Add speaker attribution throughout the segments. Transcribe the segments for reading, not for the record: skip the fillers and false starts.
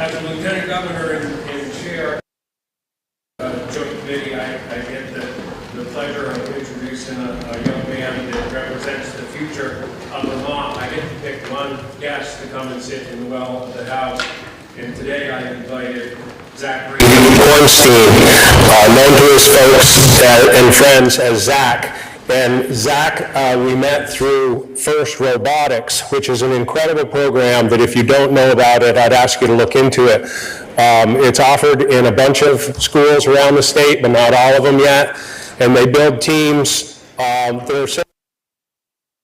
Speaker 1: As a Lieutenant Governor and Chair Joint Committee, I get the pleasure of introducing a young man that represents the future of Vermont. I get to pick one guest to come and sit in the well of the House, and today I invited Zach Bornstein, known to his folks and friends as Zach. And Zach, we met through FIRST Robotics, which is an incredible program that if you don't know about it, I'd ask you to look into it. It's offered in a bunch of schools around the state, but not all of them yet. And they build teams that are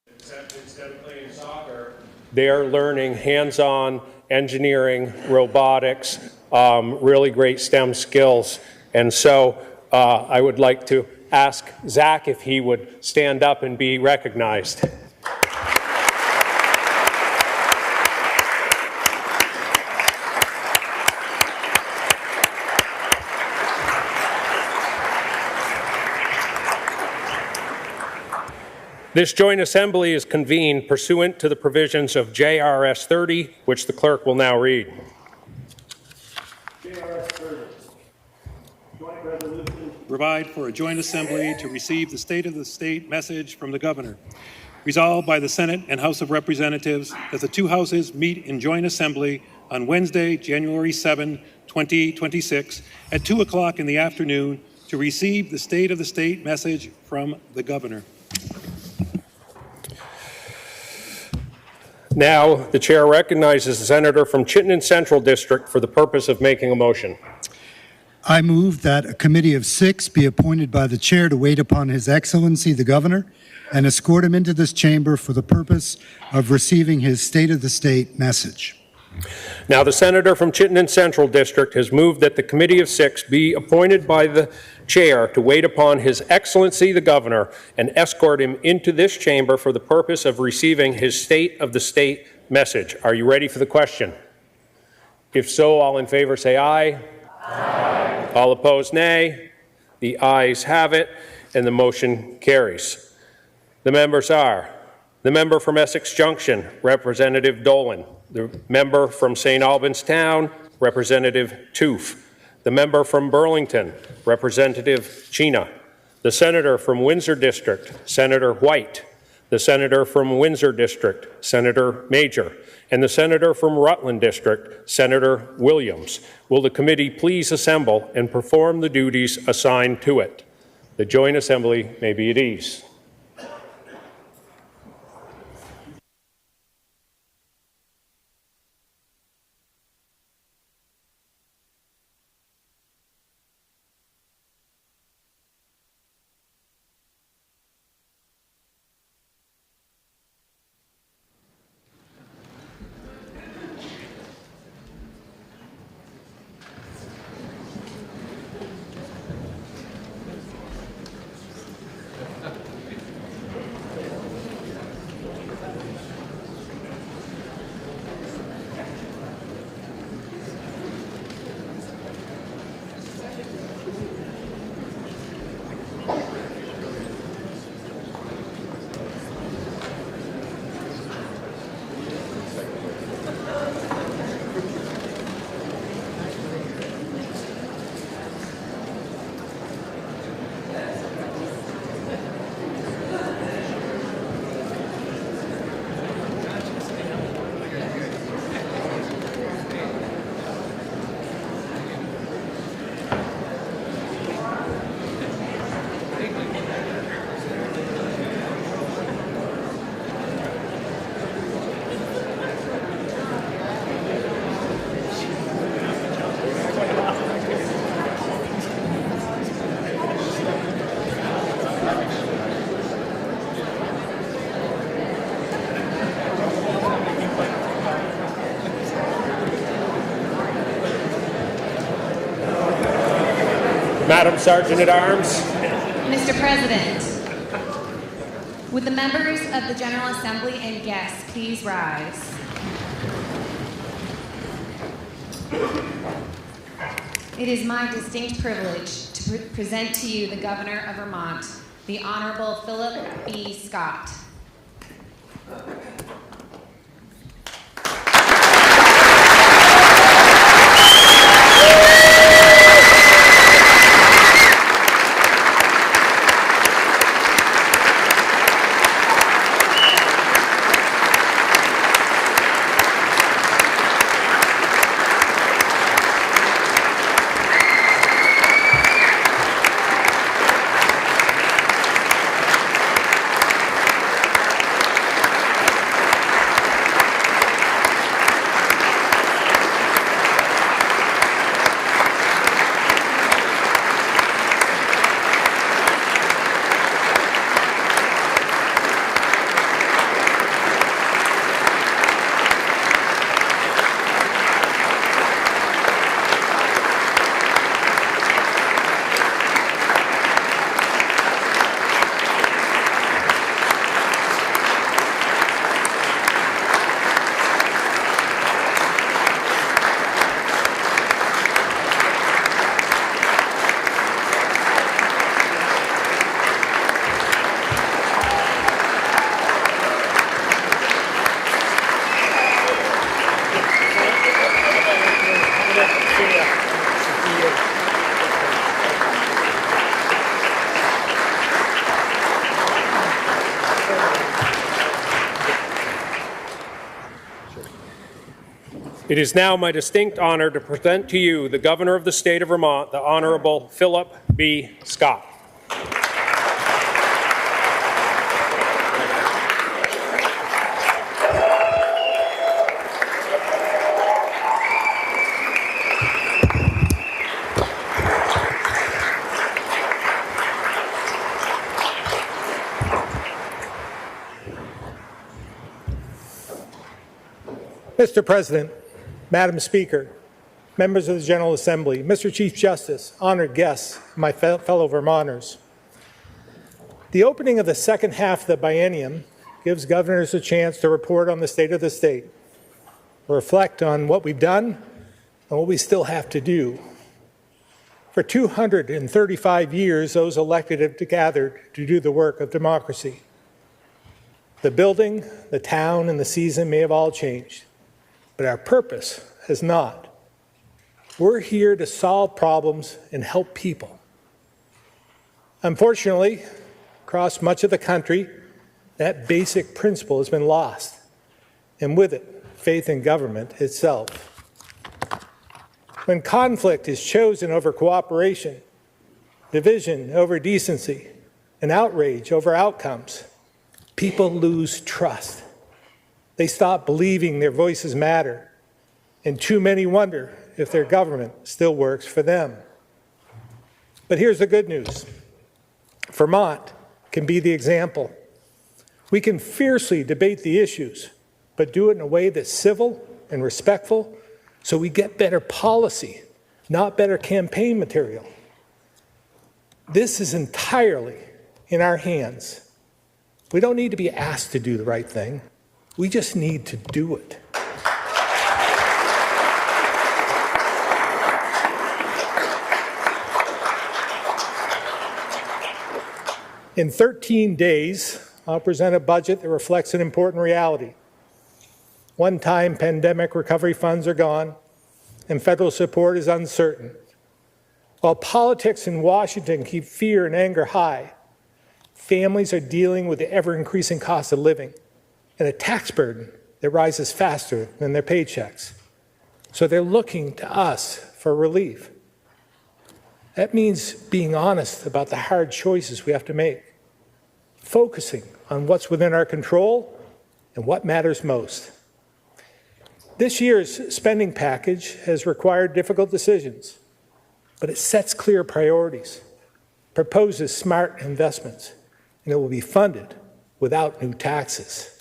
Speaker 1: except instead of playing soccer, they're learning hands-on engineering, robotics, really great STEM skills. And so I would like to ask Zach if he would stand up and be recognized. This joint assembly is convened pursuant to the provisions of JRS 30, which the clerk will now read.
Speaker 2: JRS 30. Joint resolution. Provide for a joint assembly to receive the State of the State message from the Governor. Resolved by the Senate and House of Representatives that the two houses meet in joint assembly on Wednesday, January 7, 2026 at 2 o'clock in the afternoon to receive the State of the State message from the Governor.
Speaker 1: Now, the chair recognizes the senator from Chittenden Central District for the purpose of making a motion.
Speaker 3: I move that a committee of 6 be appointed by the chair to wait upon His Excellency the Governor and escort him into this chamber for the purpose of receiving his State of the State message.
Speaker 1: Now, the senator from Chittenden Central District has moved that the committee of 6 be appointed by the chair to wait upon His Excellency the Governor and escort him into this chamber for the purpose of receiving his State of the State message. Are you ready for the question? If so, all in favor say aye. Aye. All opposed, nay. The ayes have it, and the motion carries. The members are the member from Essex Junction, Representative Dolan. The member from St. Albans Town, Representative Toof. The member from Burlington, Representative Chena. The senator from Windsor District, Senator White. The senator from Windsor District, Senator Major. And the senator from Rutland District, Senator Williams. Will the committee please assemble and perform the duties assigned to it? The joint assembly may be at ease. Madam Sergeant at Arms.
Speaker 4: Mr. President, would the members of the General Assembly and guests please rise? It is my distinct privilege to present to you the Governor of Vermont, the Honorable Philip B. Scott.
Speaker 1: It is now my distinct honor to present to you the Governor of the State of Vermont, the Honorable Philip B. Scott.
Speaker 5: Mr. President, Madam Speaker, members of the General Assembly, Mr. Chief Justice, honored guests, my fellow Vermonters. The opening of the second half of the biennium gives governors a chance to report on the state of the state, reflect on what we've done and what we still have to do. For 235 years, those elected have gathered to do the work of democracy. The building, the town, and the season may have all changed, but our purpose has not. We're here to solve problems and help people. Unfortunately, across much of the country, that basic principle has been lost, and with it, faith in government itself. When conflict is chosen over cooperation, division over decency, and outrage over outcomes, people lose trust. They stop believing their voices matter, and too many wonder if their government still works for them. But here's the good news. Vermont can be the example. We can fiercely debate the issues, but do it in a way that's civil and respectful so we get better policy, not better campaign material. This is entirely in our hands. We don't need to be asked to do the right thing. We just need to do it. In 13 days, I'll present a budget that reflects an important reality. One-time pandemic recovery funds are gone, and federal support is uncertain. While politics in Washington keep fear and anger high, families are dealing with the ever-increasing cost of living and a tax burden that rises faster than their paychecks. So they're looking to us for relief. That means being honest about the hard choices we have to make, focusing on what's within our control and what matters most. This year's spending package has required difficult decisions, but it sets clear priorities, proposes smart investments, and it will be funded without new taxes.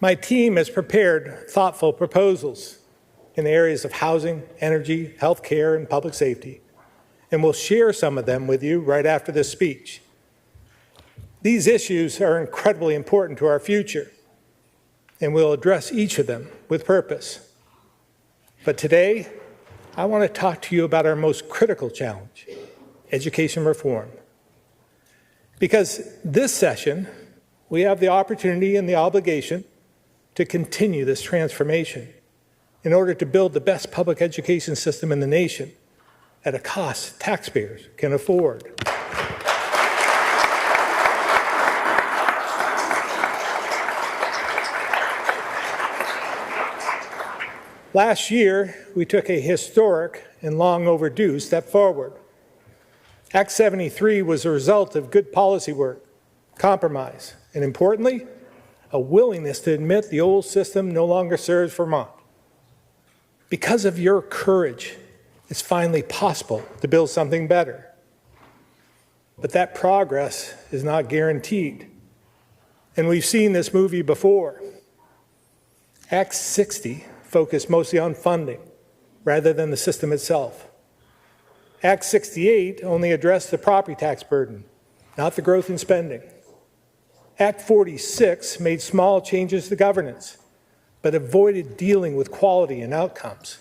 Speaker 5: My team has prepared thoughtful proposals in the areas of housing, energy, healthcare, and public safety, and we'll share some of them with you right after this speech. These issues are incredibly important to our future, and we'll address each of them with purpose. But today, I want to talk to you about our most critical challenge, education reform. Because this session, we have the opportunity and the obligation to continue this transformation in order to build the best public education system in the nation at a cost taxpayers can afford. Last year, we took a historic and long overdue step forward. Act 73 was a result of good policy work, compromise, and importantly, a willingness to admit the old system no longer serves Vermont. Because of your courage, it's finally possible to build something better. But that progress is not guaranteed. And we've seen this movie before. Act 60 focused mostly on funding rather than the system itself. Act 68 only addressed the property tax burden, not the growth in spending. Act 46 made small changes to governance, but avoided dealing with quality and outcomes.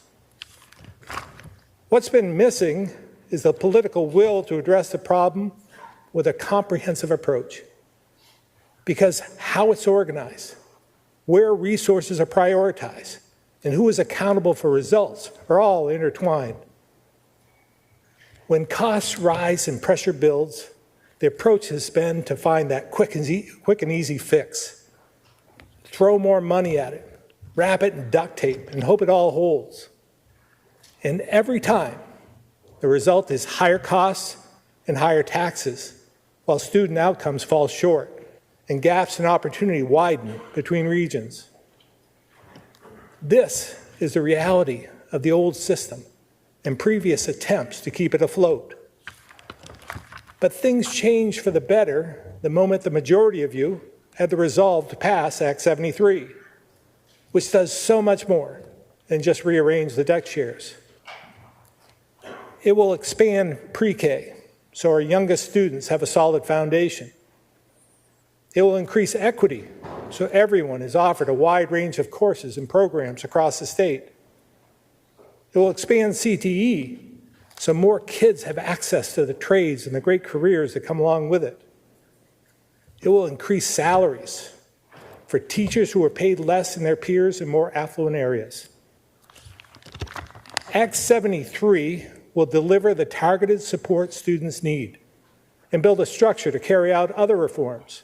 Speaker 5: What's been missing is the political will to address the problem with a comprehensive approach. Because how it's organized, where resources are prioritized, and who is accountable for results are all intertwined. When costs rise and pressure builds, the approach has been to find that quick and easy fix. Throw more money at it, wrap it in duct tape, and hope it all holds. And every time, the result is higher costs and higher taxes, while student outcomes fall short and gaps in opportunity widen between regions. This is the reality of the old system and previous attempts to keep it afloat. But things changed for the better the moment the majority of you had the resolve to pass Act 73, which does so much more than just rearrange the deck chairs. It will expand pre-K so our youngest students have a solid foundation. It will increase equity so everyone is offered a wide range of courses and programs across the state. It will expand CTE so more kids have access to the trades and the great careers that come along with it. It will increase salaries for teachers who are paid less than their peers in more affluent areas. Act 73 will deliver the targeted support students need and build a structure to carry out other reforms,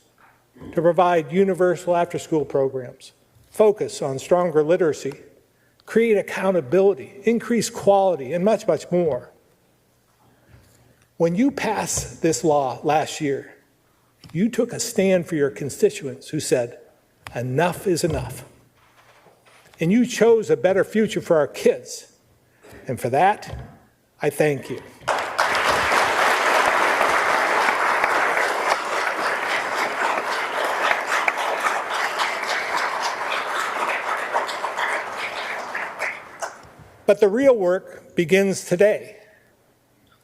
Speaker 5: to provide universal after-school programs, focus on stronger literacy, create accountability, increase quality, and much, much more. When you passed this law last year, you took a stand for your constituents who said, enough is enough. And you chose a better future for our kids. And for that, I thank you. But the real work begins today,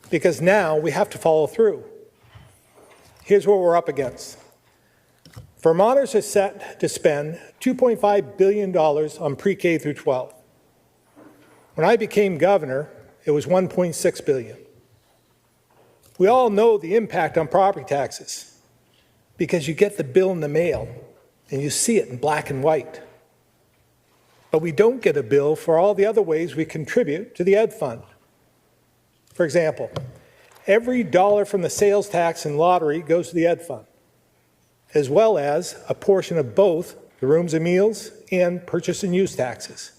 Speaker 5: because now we have to follow through. Here's what we're up against. Vermonters are set to spend $2.5 billion on pre-K through 12. When I became governor, it was $1.6 billion. We all know the impact on property taxes because you get the bill in the mail and you see it in black and white. But we don't get a bill for all the other ways we contribute to the Ed Fund. For example, every dollar from the sales tax and lottery goes to the Ed Fund, as well as a portion of both the rooms and meals and purchase and use taxes,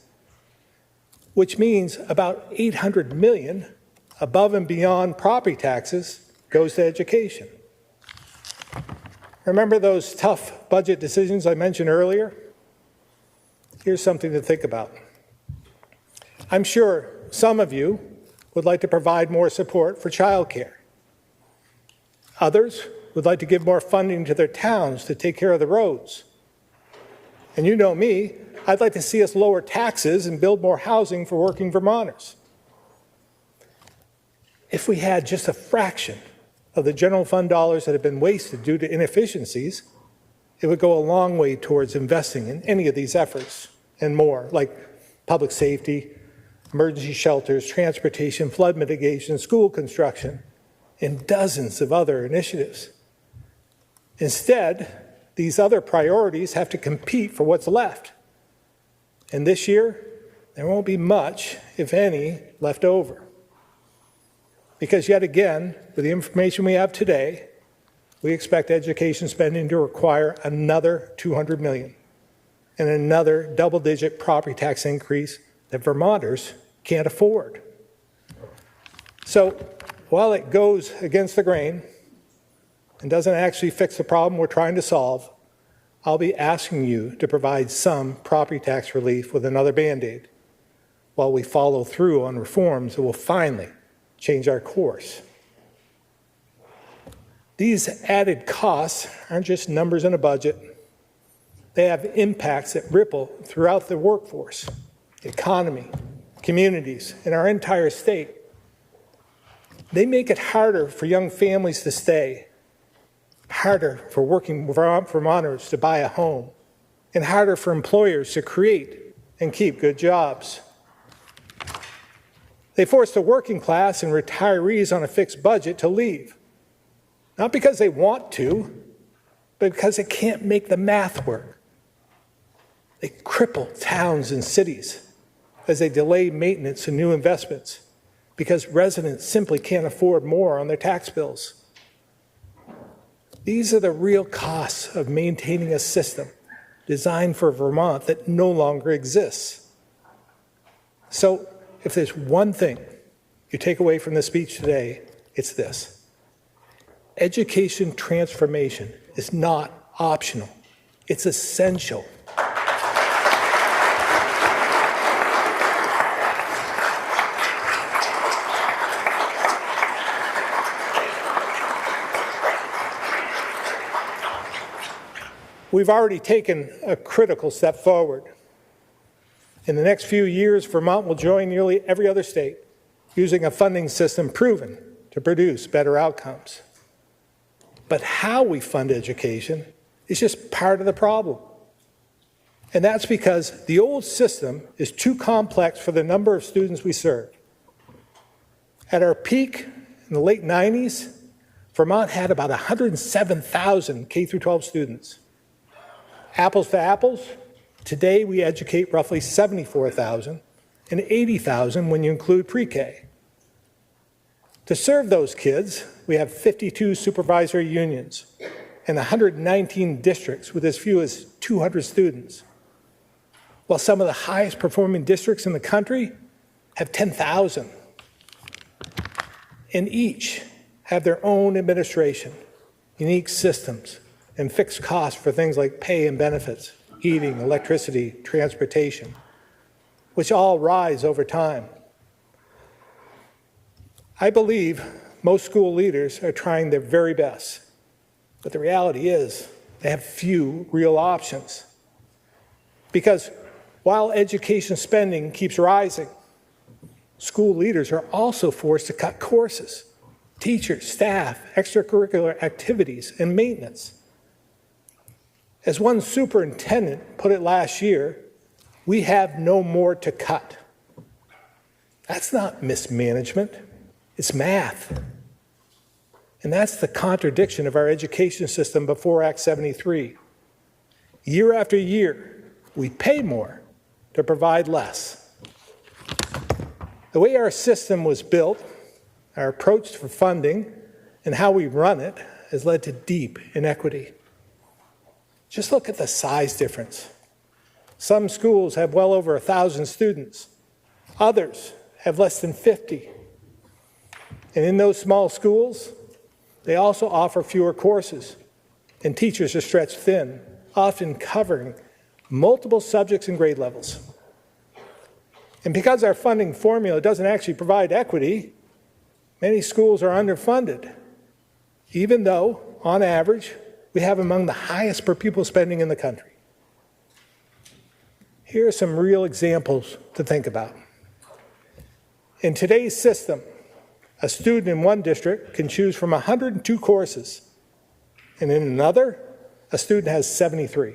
Speaker 5: which means about $800 million above and beyond property taxes goes to education. Remember those tough budget decisions I mentioned earlier? Here's something to think about. I'm sure some of you would like to provide more support for childcare. Others would like to give more funding to their towns to take care of the roads. And you know me, I'd like to see us lower taxes and build more housing for working Vermonters. If we had just a fraction of the general fund dollars that have been wasted due to inefficiencies, it would go a long way towards investing in any of these efforts and more, like public safety, emergency shelters, transportation, flood mitigation, school construction, and dozens of other initiatives. Instead, these other priorities have to compete for what's left. And this year, there won't be much, if any, left over. Because yet again, with the information we have today, we expect education spending to require another $200 million and another double-digit property tax increase that Vermonters can't afford. So while it goes against the grain and doesn't actually fix the problem we're trying to solve, I'll be asking you to provide some property tax relief with another Band-Aid while we follow through on reforms that will finally change our course. These added costs aren't just numbers in a budget. They have impacts that ripple throughout the workforce, economy, communities, and our entire state. They make it harder for young families to stay, harder for working Vermonters to buy a home, and harder for employers to create and keep good jobs. They force the working class and retirees on a fixed budget to leave. Not because they want to, but because they can't make the math work. They cripple towns and cities as they delay maintenance and new investments because residents simply can't afford more on their tax bills. These are the real costs of maintaining a system designed for Vermont that no longer exists. So if there's one thing you take away from the speech today, it's this. Education transformation is not optional. It's essential. We've already taken a critical step forward. In the next few years, Vermont will join nearly every other state using a funding system proven to produce better outcomes. But how we fund education is just part of the problem. And that's because the old system is too complex for the number of students we serve. At our peak in the late 90s, Vermont had about 107,000 K-12 students. Apples to apples, today we educate roughly 74,000 and 80,000 when you include pre-K. To serve those kids, we have 52 supervisory unions and 119 districts with as few as 200 students, while some of the highest performing districts in the country have 10,000. And each have their own administration, unique systems, and fixed costs for things like pay and benefits, heating, electricity, transportation, which all rise over time. I believe most school leaders are trying their very best, but the reality is they have few real options. Because while education spending keeps rising, school leaders are also forced to cut courses, teachers, staff, extracurricular activities, and maintenance. As one superintendent put it last year, we have no more to cut. That's not mismanagement, it's math. And that's the contradiction of our education system before Act 73. Year after year, we pay more to provide less. The way our system was built, our approach for funding, and how we run it has led to deep inequity. Just look at the size difference. Some schools have well over 1,000 students. Others have less than 50. And in those small schools, they also offer fewer courses, and teachers are stretched thin, often covering multiple subjects and grade levels. And because our funding formula doesn't actually provide equity, many schools are underfunded, even though, on average, we have among the highest per pupil spending in the country. Here are some real examples to think about. In today's system, a student in one district can choose from 102 courses, and in another, a student has 73.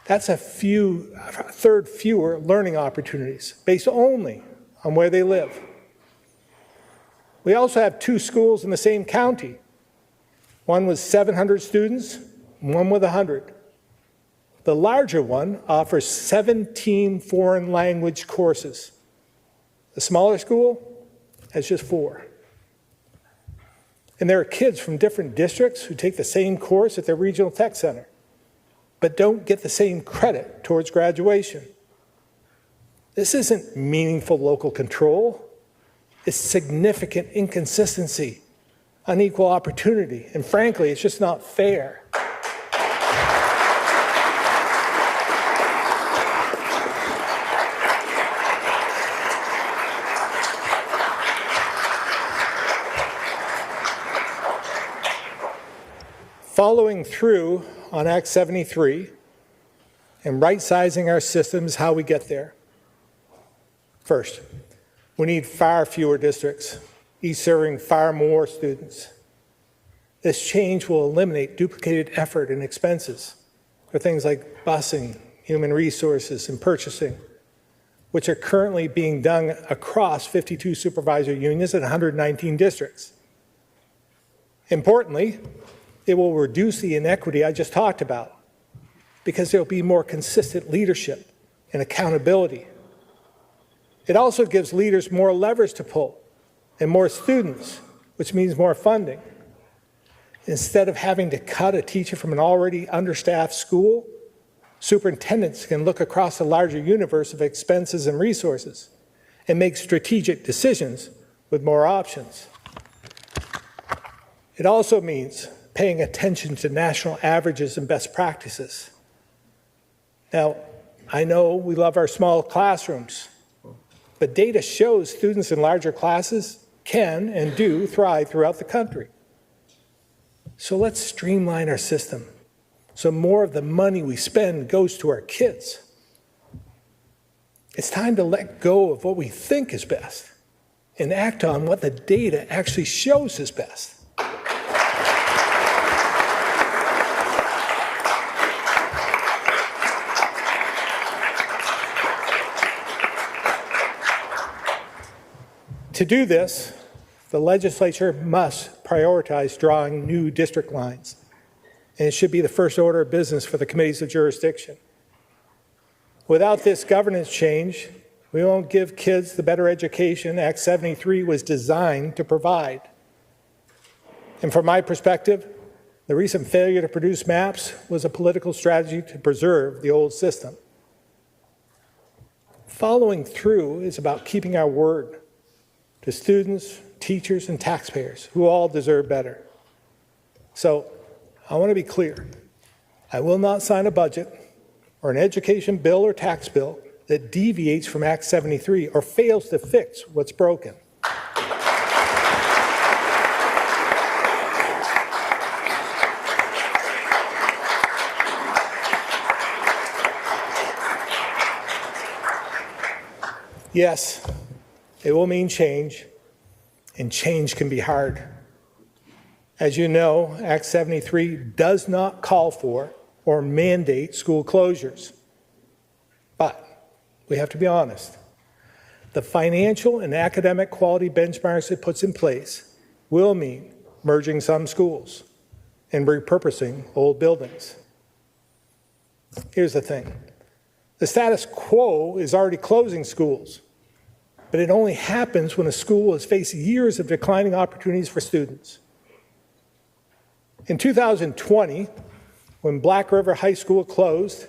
Speaker 5: That's a third fewer learning opportunities based only on where they live. We also have two schools in the same county, one with 700 students, one with 100. The larger one offers 17 foreign language courses. The smaller school has just 4. And there are kids from different districts who take the same course at their regional tech center, but don't get the same credit towards graduation. This isn't meaningful local control. It's significant inconsistency, unequal opportunity, and frankly, it's just not fair. Following through on Act 73 and right-sizing our system is how we get there. First, we need far fewer districts, each serving far more students. This change will eliminate duplicated effort and expenses for things like busing, human resources, and purchasing, which are currently being done across 52 supervisor unions and 119 districts. Importantly, it will reduce the inequity I just talked about because there will be more consistent leadership and accountability. It also gives leaders more levers to pull and more students, which means more funding. Instead of having to cut a teacher from an already understaffed school, superintendents can look across a larger universe of expenses and resources and make strategic decisions with more options. It also means paying attention to national averages and best practices. Now, I know we love our small classrooms, but data shows students in larger classes can and do thrive throughout the country. So let's streamline our system so more of the money we spend goes to our kids. It's time to let go of what we think is best and act on what the data actually shows is best. To do this, the legislature must prioritize drawing new district lines, and it should be the first order of business for the committees of jurisdiction. Without this governance change, we won't give kids the better education Act 73 was designed to provide. And from my perspective, the recent failure to produce maps was a political strategy to preserve the old system. Following through is about keeping our word to students, teachers, and taxpayers who all deserve better. So I want to be clear. I will not sign a budget or an education bill or tax bill that deviates from Act 73 or fails to fix what's broken. Yes, it will mean change, and change can be hard. As you know, Act 73 does not call for or mandate school closures. But we have to be honest. The financial and academic quality benchmarks it puts in place will mean merging some schools and repurposing old buildings. Here's the thing. The status quo is already closing schools, but it only happens when a school has faced years of declining opportunities for students. In 2020, when Black River High School closed,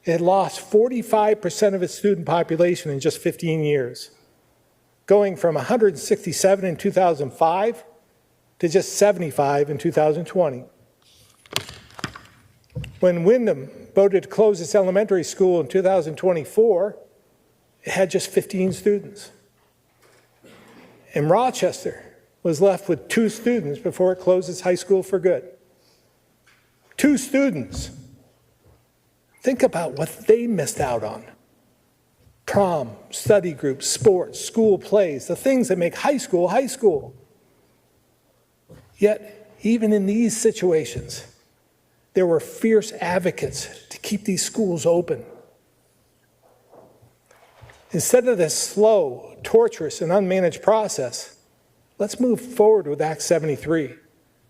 Speaker 5: it had lost 45% of its student population in just 15 years, going from 167 in 2005 to just 75 in 2020. When Windham voted to close its elementary school in 2024, it had just 15 students. And Rochester was left with 2 students before it closed its high school for good. 2 students. Think about what they missed out on. Prom, study groups, sports, school plays, the things that make high school high school. Yet, even in these situations, there were fierce advocates to keep these schools open. Instead of this slow, torturous, and unmanaged process, let's move forward with Act 73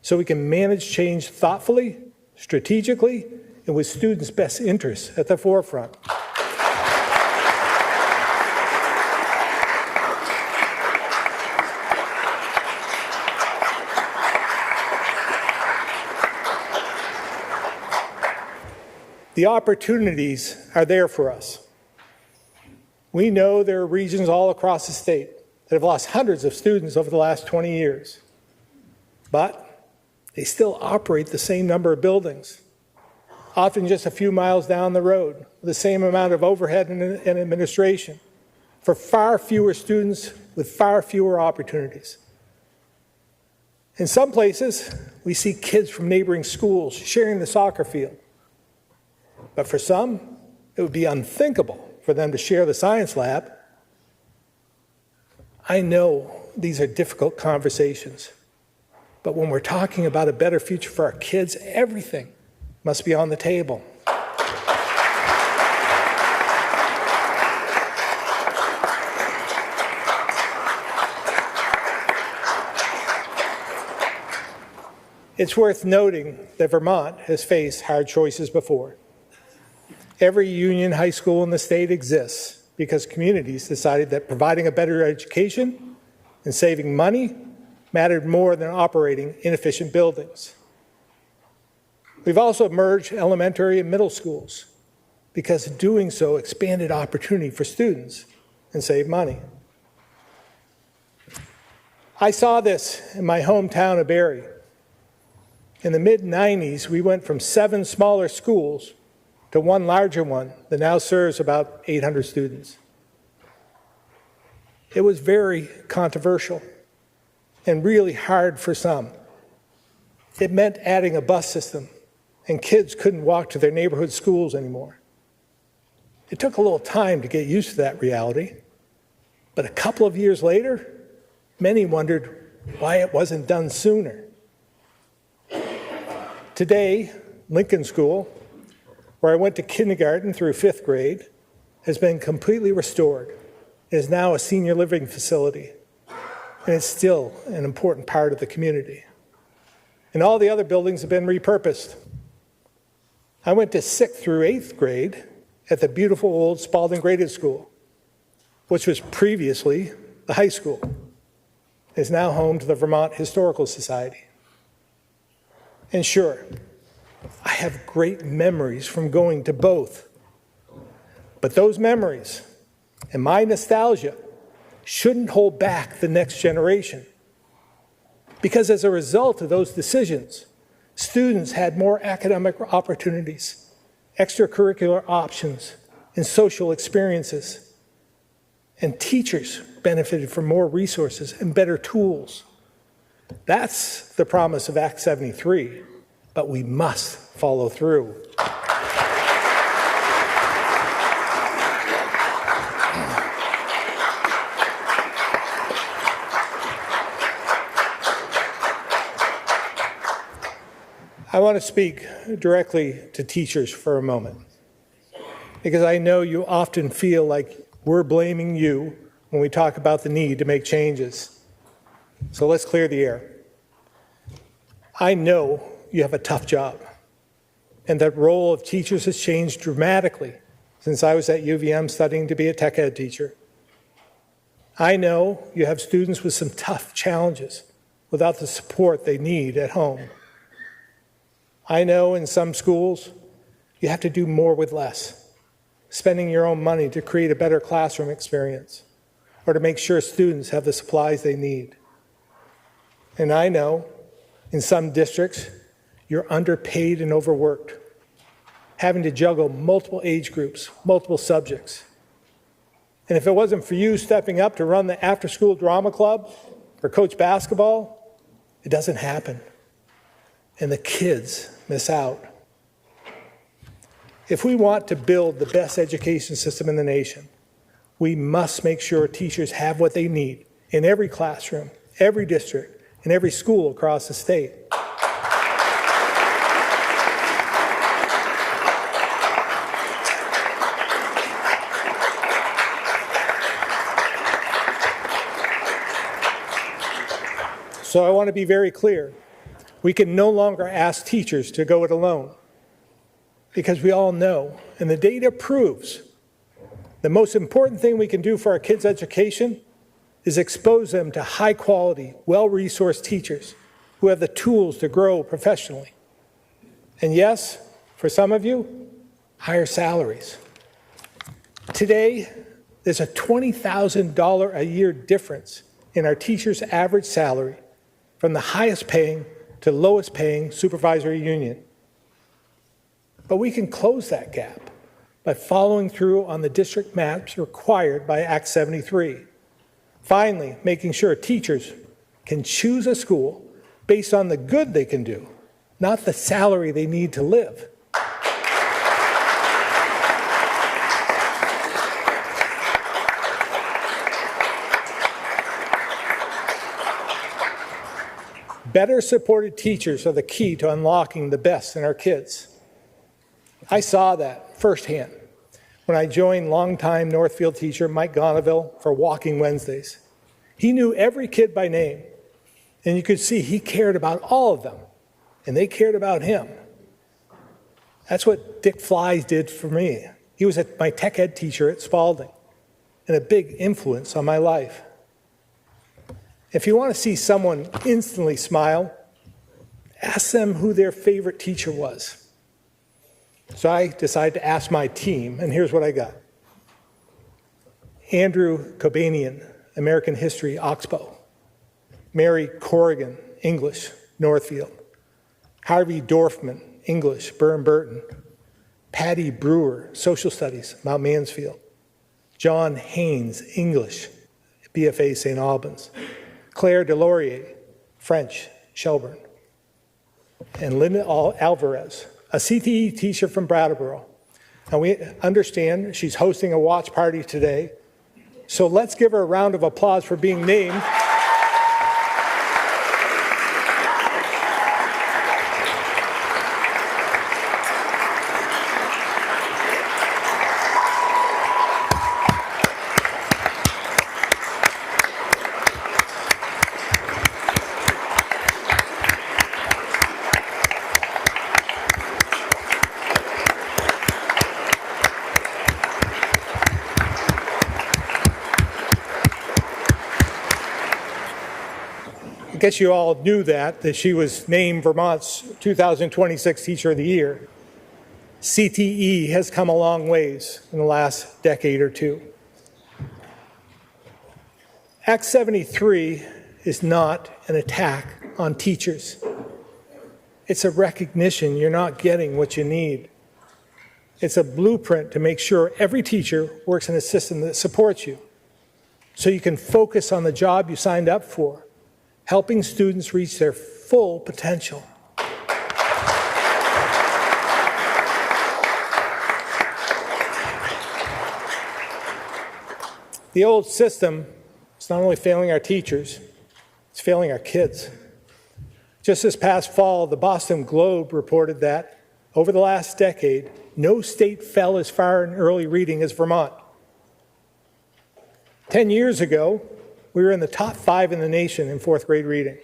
Speaker 5: so we can manage change thoughtfully, strategically, and with students' best interests at the forefront. The opportunities are there for us. We know there are regions all across the state that have lost hundreds of students over the last 20 years, but they still operate the same number of buildings, often just a few miles down the road, with the same amount of overhead and administration, for far fewer students with far fewer opportunities. In some places, we see kids from neighboring schools sharing the soccer field, but for some, it would be unthinkable for them to share the science lab. I know these are difficult conversations, but when we're talking about a better future for our kids, everything must be on the table. It's worth noting that Vermont has faced hard choices before. Every union high school in the state exists because communities decided that providing a better education and saving money mattered more than operating inefficient buildings. We've also merged elementary and middle schools because doing so expanded opportunity for students and saved money. I saw this in my hometown of Barrie. In the mid-90s, we went from 7 smaller schools to one larger one that now serves about 800 students. It was very controversial and really hard for some. It meant adding a bus system, and kids couldn't walk to their neighborhood schools anymore. It took a little time to get used to that reality, but a couple of years later, many wondered why it wasn't done sooner. Today, Lincoln School, where I went to kindergarten through 5th grade, has been completely restored. It is now a senior living facility, and it's still an important part of the community. And all the other buildings have been repurposed. I went to 6th through 8th grade at the beautiful old Spalding Graded School, which was previously the high school. It is now home to the Vermont Historical Society. And sure, I have great memories from going to both. But those memories and my nostalgia shouldn't hold back the next generation. Because as a result of those decisions, students had more academic opportunities, extracurricular options, and social experiences. And teachers benefited from more resources and better tools. That's the promise of Act 73, but we must follow through. I want to speak directly to teachers for a moment, because I know you often feel like we're blaming you when we talk about the need to make changes. So let's clear the air. I know you have a tough job, and that role of teachers has changed dramatically since I was at UVM studying to be a tech ed teacher. I know you have students with some tough challenges without the support they need at home. I know in some schools you have to do more with less, spending your own money to create a better classroom experience or to make sure students have the supplies they need. And I know in some districts you're underpaid and overworked, having to juggle multiple age groups, multiple subjects. And if it wasn't for you stepping up to run the after-school drama club or coach basketball, it doesn't happen. And the kids miss out. If we want to build the best education system in the nation, we must make sure teachers have what they need in every classroom, every district, and every school across the state. So I want to be very clear. We can no longer ask teachers to go it alone, because we all know, and the data proves, the most important thing we can do for our kids' education is expose them to high-quality, well-resourced teachers who have the tools to grow professionally. And yes, for some of you, higher salaries. Today, there's a $20,000 a year difference in our teachers' average salary from the highest paying to lowest paying supervisory union. But we can close that gap by following through on the district maps required by Act 73. Finally, making sure teachers can choose a school based on the good they can do, not the salary they need to live. Better supported teachers are the key to unlocking the best in our kids. I saw that firsthand when I joined longtime Northfield teacher Mike Gonaville for Walking Wednesdays. He knew every kid by name, and you could see he cared about all of them, and they cared about him. That's what Dick Flies did for me. He was my tech ed teacher at Spalding, and a big influence on my life. If you want to see someone instantly smile, asked them who their favorite teacher was. So I decided to ask my team, and here's what I got. Andrew Convening, American History, Oxbow. Mary Corrigan, English, Northfield. Harvey Dorfman, English, Burton. Patty Brewer, Social Studies, Mount Mansfield. John Haynes, English, BFA St. Albans. Claire Delorier, French, Shelburne. And Linda Alvarez, a CTE teacher from Brattleboro. And we understand she's hosting a watch party today. So let's give her a round of applause for being named. I guess you all knew that she was named Vermont's 2026 Teacher of the Year. CTE has come a long ways in the last decade or two. Act 73 is not an attack on teachers. It's a recognition you're not getting what you need. It's a blueprint to make sure every teacher works in a system that supports you, so you can focus on the job you signed up for, helping students reach their full potential. The old system is not only failing our teachers, it's failing our kids. Just this past fall, the Boston Globe reported that over the last decade, no state fell as far in early reading as Vermont. 10 years ago, we were in the top 5 in the nation in 4th grade reading.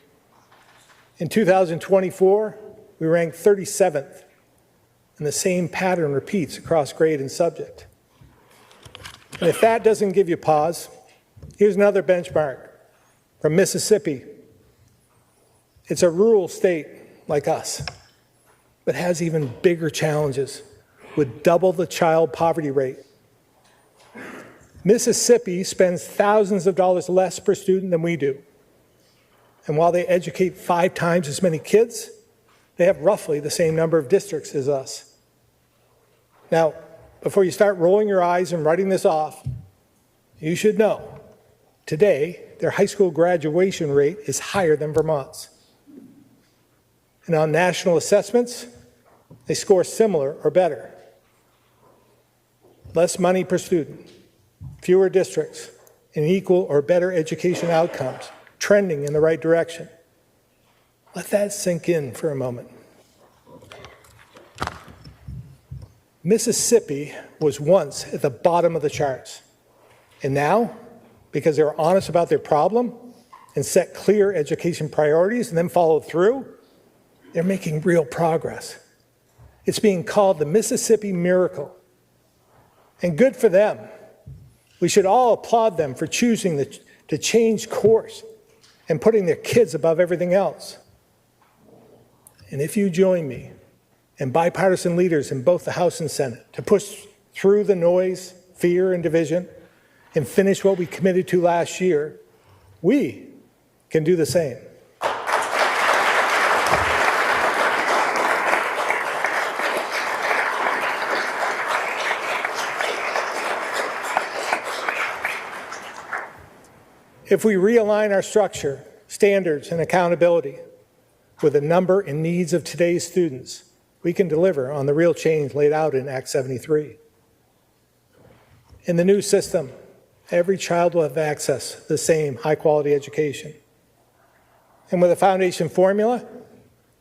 Speaker 5: In 2024, we ranked 37th, and the same pattern repeats across grade and subject. And if that doesn't give you pause, here's another benchmark from Mississippi. It's a rural state like us, but has even bigger challenges with double the child poverty rate. Mississippi spends thousands of dollars less per student than we do. And while they educate 5 times as many kids, they have roughly the same number of districts as us. Now, before you start rolling your eyes and writing this off, you should know, today, their high school graduation rate is higher than Vermont's. And on national assessments, they score similar or better. Less money per student, fewer districts, and equal or better education outcomes, trending in the right direction. Let that sink in for a moment. Mississippi was once at the bottom of the charts. And now, because they were honest about their problem and set clear education priorities and then followed through, they're making real progress. It's being called the Mississippi Miracle. And good for them. We should all applaud them for choosing to change course and putting their kids above everything else. And if you join me and bipartisan leaders in both the House and Senate to push through the noise, fear, and division and finish what we committed to last year, we can do the same. If we realign our structure, standards, and accountability with the number and needs of today's students, we can deliver on the real change laid out in Act 73. In the new system, every child will have access to the same high-quality education. And with a foundation formula,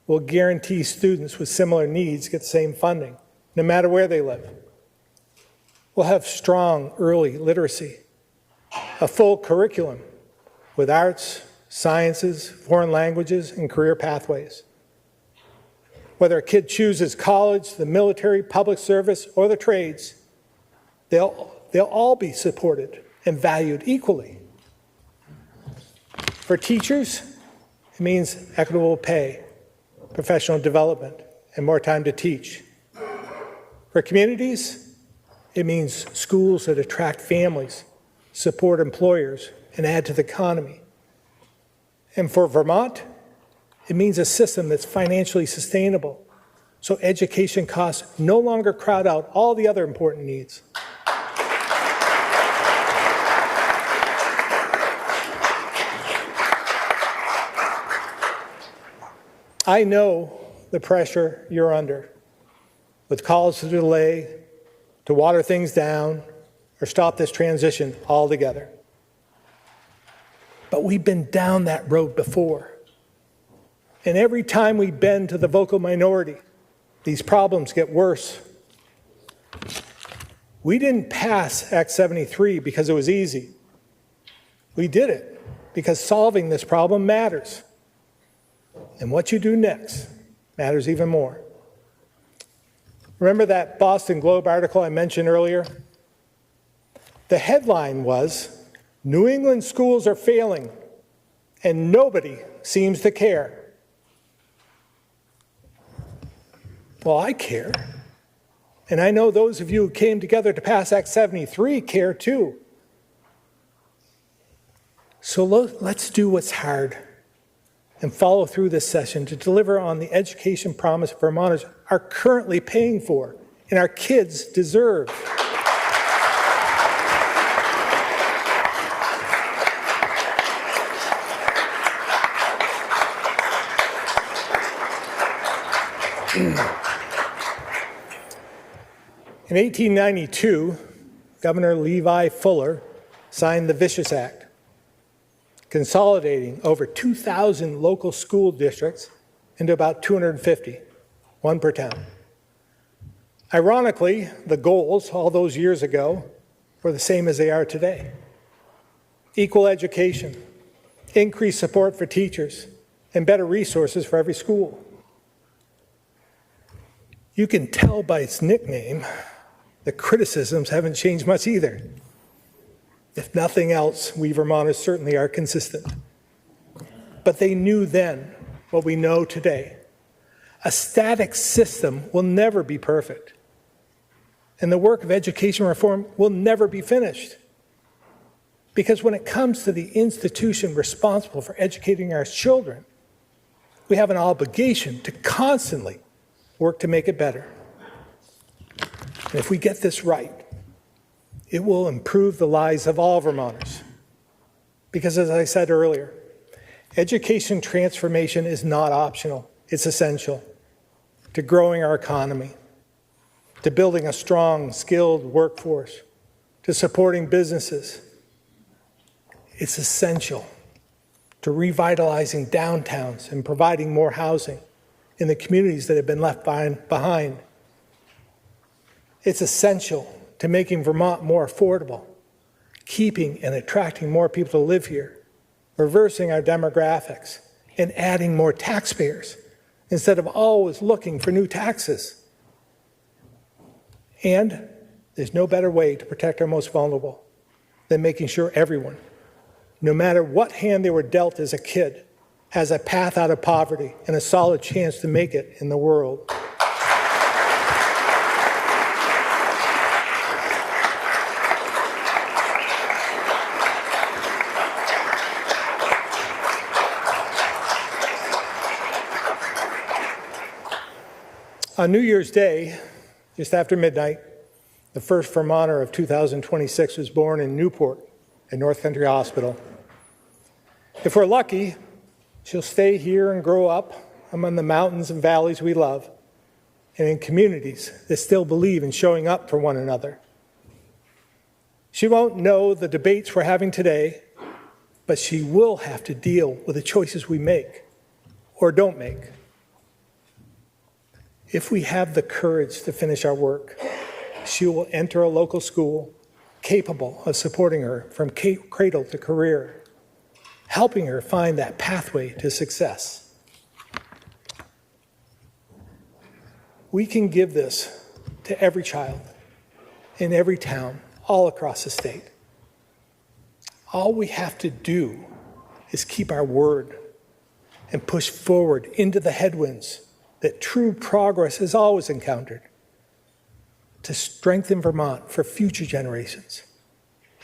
Speaker 5: we'll guarantee students with similar needs get the same funding, no matter where they live. We'll have strong early literacy, a full curriculum with arts, sciences, foreign languages, and career pathways. Whether a kid chooses college, the military, public service, or the trades, they'll all be supported and valued equally. For teachers, it means equitable pay, professional development, and more time to teach. For communities, it means schools that attract families, support employers, and add to the economy. And for Vermont, it means a system that's financially sustainable, so education costs no longer crowd out all the other important needs. I know the pressure you're under, with calls to delay, to water things down, or stop this transition altogether. But we've been down that road before. And every time we bend to the vocal minority, these problems get worse. We didn't pass Act 73 because it was easy. We did it because solving this problem matters. And what you do next matters even more. Remember that Boston Globe article I mentioned earlier? The headline was, "New England schools are failing, and nobody seems to care." Well, I care. And I know those of you who came together to pass Act 73 care too. So let's do what's hard and follow through this session to deliver on the education promise Vermonters are currently paying for and our kids deserve. In 1892, Governor Levi Fuller signed the Vicious Act, consolidating over 2,000 local school districts into about 250, one per town. Ironically, the goals all those years ago were the same as they are today. Equal education, increased support for teachers, and better resources for every school. You can tell by its nickname, the criticisms haven't changed much either. If nothing else, we Vermonters certainly are consistent. But they knew then what we know today. A static system will never be perfect. And the work of education reform will never be finished. Because when it comes to the institution responsible for educating our children, we have an obligation to constantly work to make it better. And if we get this right, it will improve the lives of all Vermonters. Because as I said earlier, education transformation is not optional, it's essential to growing our economy, to building a strong, skilled workforce, to supporting businesses. It's essential to revitalizing downtowns and providing more housing in the communities that have been left behind. It's essential to making Vermont more affordable, keeping and attracting more people to live here, reversing our demographics, and adding more taxpayers instead of always looking for new taxes. And there's no better way to protect our most vulnerable than making sure everyone, no matter what hand they were dealt as a kid, has a path out of poverty and a solid chance to make it in the world. On New Year's Day, just after midnight, the first Vermonter of 2026 was born in Newport at North Country Hospital. If we're lucky, she'll stay here and grow up among the mountains and valleys we love and in communities that still believe in showing up for one another. She won't know the debates we're having today, but she will have to deal with the choices we make or don't make. If we have the courage to finish our work, she will enter a local school capable of supporting her from cradle to career, helping her find that pathway to success. We can give this to every child in every town all across the state. All we have to do is keep our word and push forward into the headwinds that true progress is always encountered to strengthen Vermont for future generations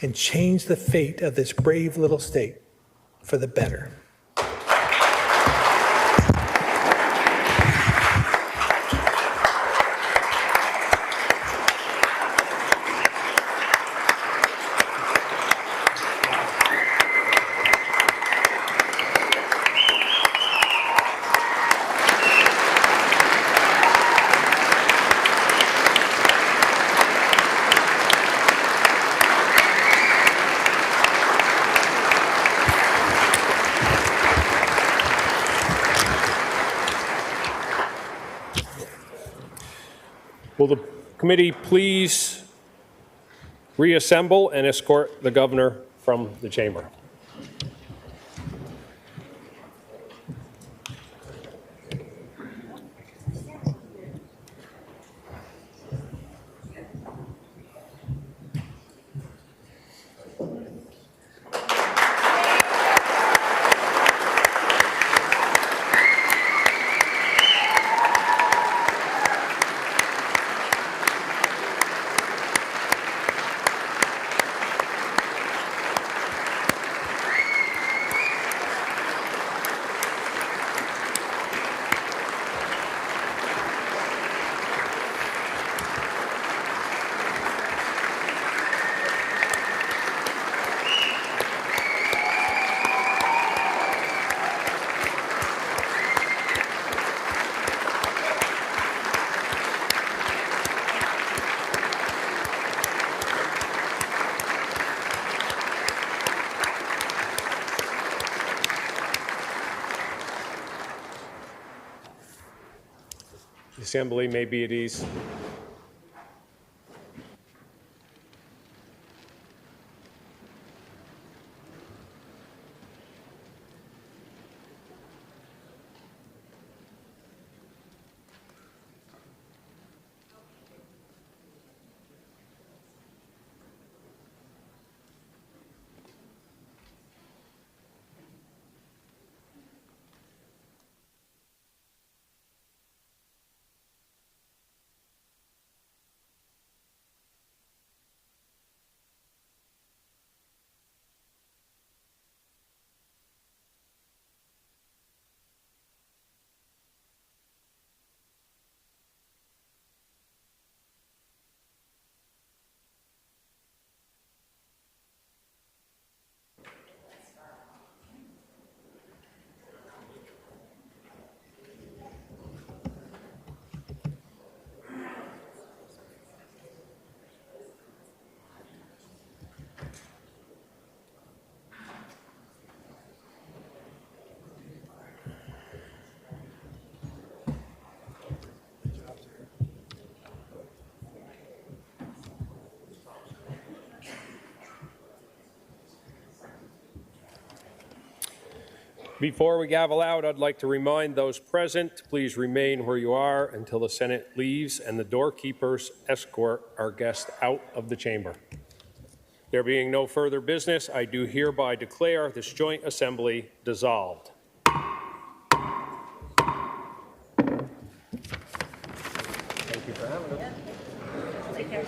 Speaker 5: and change the fate of this brave little state for the better.
Speaker 1: Will the committee please reassemble and escort the governor from the chamber? The assembly may be at ease. Before we gavel out, I'd like to remind those present, please remain where you are until the Senate leaves and the doorkeepers escort our guests out of the chamber. There being no further business, I do hereby declare this joint assembly dissolved. Thank you for having us.
Speaker 6: Take care.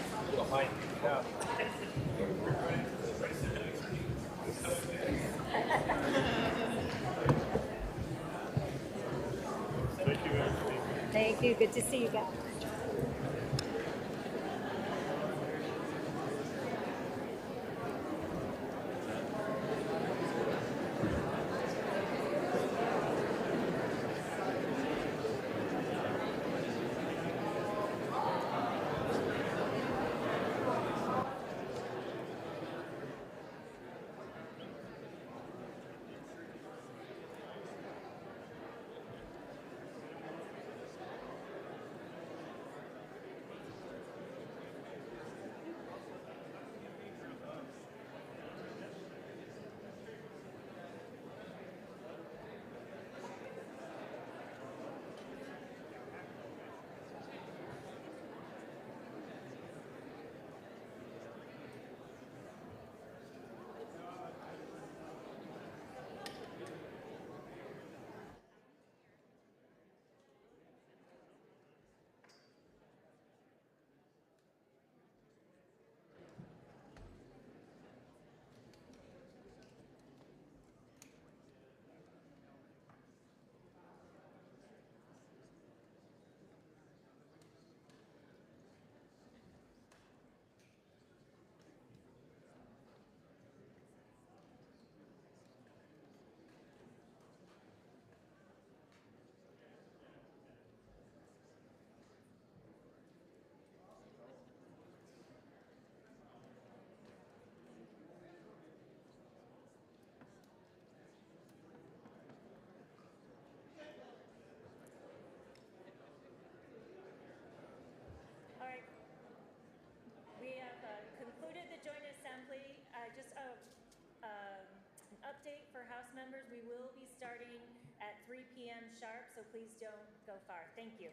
Speaker 6: Thank you. Good to see you guys. we will be starting at 3 p.m. sharp, so please don't go far. Thank you.